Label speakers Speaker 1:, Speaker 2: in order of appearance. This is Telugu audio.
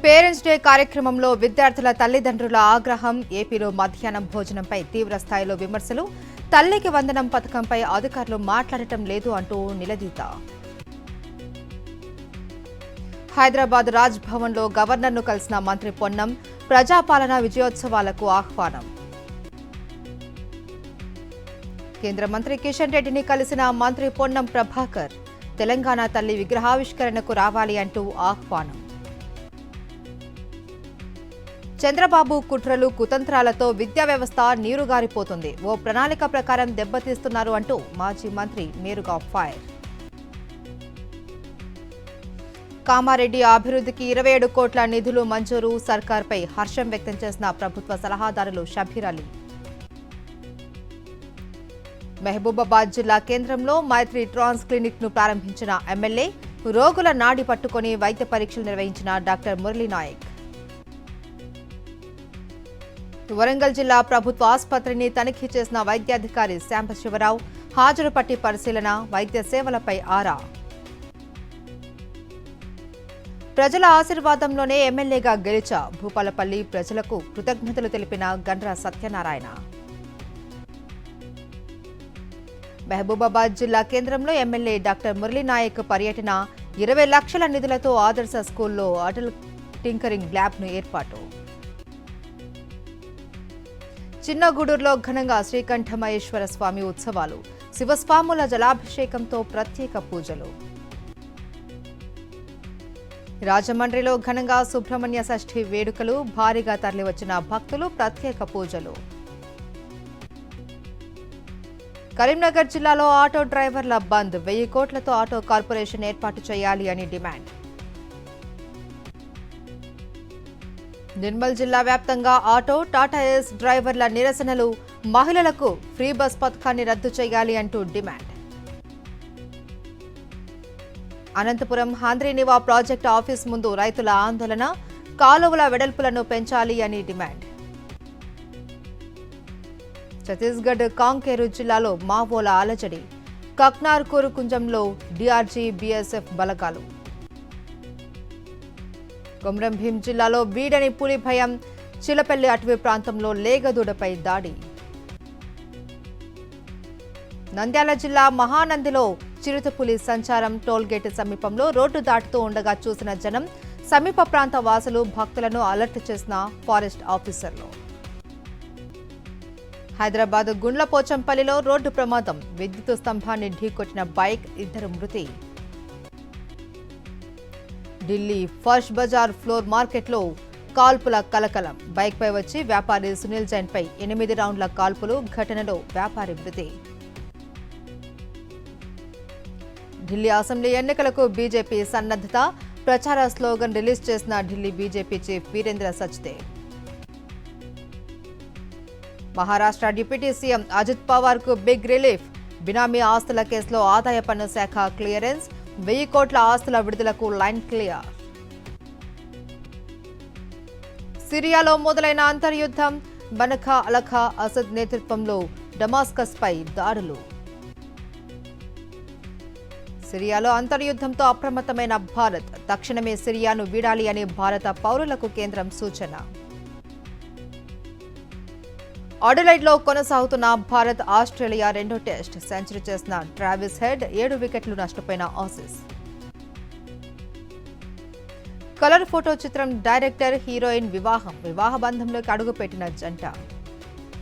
Speaker 1: పేరెంట్స్ డే కార్యక్రమంలో విద్యార్థుల తల్లిదండ్రుల ఆగ్రహం, ఏపీలో మధ్యాహ్నం భోజనంపై తీవ్ర స్థాయిలో విమర్శలు, తల్లికి వందనం పథకంపై అధికారులు మాట్లాడటం లేదు అంటూ నిలదీత. హైదరాబాద్ రాజ్ భవన్లో గవర్నర్ను కలిసిన మంత్రి పొన్నం, ప్రజాపాలన విజయోత్సవాలకు ఆహ్వానం. కేంద్ర మంత్రి కిషన్ రెడ్డిని కలిసిన మంత్రి పొన్నం ప్రభాకర్, తెలంగాణ తల్లి విగ్రహావిష్కరణకు రావాలి అంటూ ఆహ్వానం. చంద్రబాబు కుట్రలు కుతంత్రాలతో విద్యా వ్యవస్థ నీరుగారిపోతుంది, ఓ ప్రణాళిక ప్రకారం దెబ్బతీస్తున్నారు అంటూ మాజీ మంత్రి మేరుగా ఫైర్. కామారెడ్డి అభివృద్ధికి 27 కోట్ల నిధులు మంజూరు, సర్కార్పై హర్షం వ్యక్తం చేసిన ప్రభుత్వ సలహాదారులు షబీర్ అలీ. మహబూబాబాద్ జిల్లా కేంద్రంలో మైత్రి ట్రాన్స్ క్లినిక్ ను ప్రారంభించిన ఎమ్మెల్యే, రోగుల నాడి పట్టుకుని వైద్య పరీక్షలు నిర్వహించిన డాక్టర్ మురళీ నాయక్. వరంగల్ జిల్లా ప్రభుత్వ ఆసుపత్రిని తనిఖీ చేసిన వైద్యాధికారి శాంబశివరావు, హాజరు పట్టి పరిశీలన, వైద్య సేవలపై ఆరా. ప్రజల ఆశీర్వాదంలోనే ఎమ్మెల్యేగా గెలిచా, భూపాలపల్లి ప్రజలకు కృతజ్ఞతలు తెలిపిన గండ్ర సత్యనారాయణ. మహబూబాబాద్ జిల్లా కేంద్రంలో ఎమ్మెల్యే డాక్టర్ మురళీ నాయక్ పర్యటన, 20 లక్షల నిధులతో ఆదర్శ స్కూల్లో అటల్ టింకరింగ్ ల్యాబ్ను ఏర్పాటు. చిన్నగూడూరులో ఘనంగా శ్రీకంఠమహేశ్వర స్వామి ఉత్సవాలు, శివస్వాముల జలాభిషేకంతో ప్రత్యేక పూజలు. రాజమండ్రిలో ఘనంగా సుబ్రహ్మణ్య షష్ఠి వేడుకలు, భారీగా తరలివచ్చిన భక్తులు, ప్రత్యేక పూజలు. కరీంనగర్ జిల్లాలో ఆటో డ్రైవర్ల బంద్, 1000 కోట్లతో ఆటో కార్పొరేషన్ ఏర్పాటు చేయాలి అని డిమాండ్. నిర్మల్ జిల్లా వ్యాప్తంగా ఆటో, టాటా ఏస్ డ్రైవర్ల నిరసనలు, మహిళలకు ఫ్రీ బస్ పథకాన్ని రద్దు చేయాలి అంటూ demand. Anantapur Handri Neeva project office ముందు రైతుల ఆందోళన, కాలువల వెడల్పులను పెంచాలి అని డిమాండ్. ఛత్తీస్గఢ్ కాంకేరు జిల్లాలో మావోల అలజడి, కక్నార్కూర్ కుంజంలో డీఆర్జీ బీఎస్ఎఫ్ బలగాలు. కొమరం భీం జిల్లాలో వీడని పులి భయం, చిలపల్లి అటవీ ప్రాంతంలో లేగదూడపై దాడి. నంద్యాల జిల్లా మహానందిలో చిరుతపులి సంచారం, టోల్గేట్ సమీపంలో రోడ్డు దాటుతూ ఉండగా చూసిన జనం, సమీప ప్రాంత వాసులు, భక్తులను అలర్ట్ చేసిన ఫారెస్ట్ ఆఫీసర్లు. హైదరాబాద్ గుండ్లపోచంపల్లిలో రోడ్డు ప్రమాదం, విద్యుత్ స్తంభాన్ని ఢీకొట్టిన బైక్, 2 మృతి. ఢిల్లీ ఫస్ట్ బజార్ ఫ్లోర్ మార్కెట్లో కాల్పుల కలకలం, బైక్పై వచ్చి వ్యాపారి సునీల్ జైన్పై 8 రౌండ్ల కాల్పులు, ఘటనలో వ్యాపారి మృతి. ఢిల్లీ అసెంబ్లీ ఎన్నికలకు బీజేపీ సన్నద్ధత, ప్రచార స్లోగన్ రిలీజ్ చేసిన Delhi BJP chief Virendra Sachdeva. Maharashtra deputy CM Ajit Pawar కు బిగ్ రిలీఫ్, బినామీ ఆస్తుల కేసులో ఆదాయ పన్ను శాఖ క్లియరెన్స్, 1000 కోట్ల ఆస్తుల విడుదలకు లైన్ క్లియర్. సిరియాలో మొదలైన అంతర్యుద్ధం, బనఖా అలఖా అసద్ నేతృత్వంలో డమాస్కస్ పై దాడులు. సిరియాలో అంతర్యుద్ధంతో అప్రమత్తమైన భారత్, తక్షణమే సిరియాను వీడాలి అని భారత పౌరులకు కేంద్రం సూచన. అడిలైడ్లో కొనసాగుతున్న భారత్ ఆస్ట్రేలియా 2వ టెస్ట్, సెంచరీ చేసిన ట్రావిస్ హెడ్, 7 వికెట్లు నష్టపోయిన ఆసీస్. కలర్ ఫోటో చిత్రం డైరెక్టర్, హీరోయిన్ వివాహం, వివాహ బంధంలోకి అడుగుపెట్టిన జంట.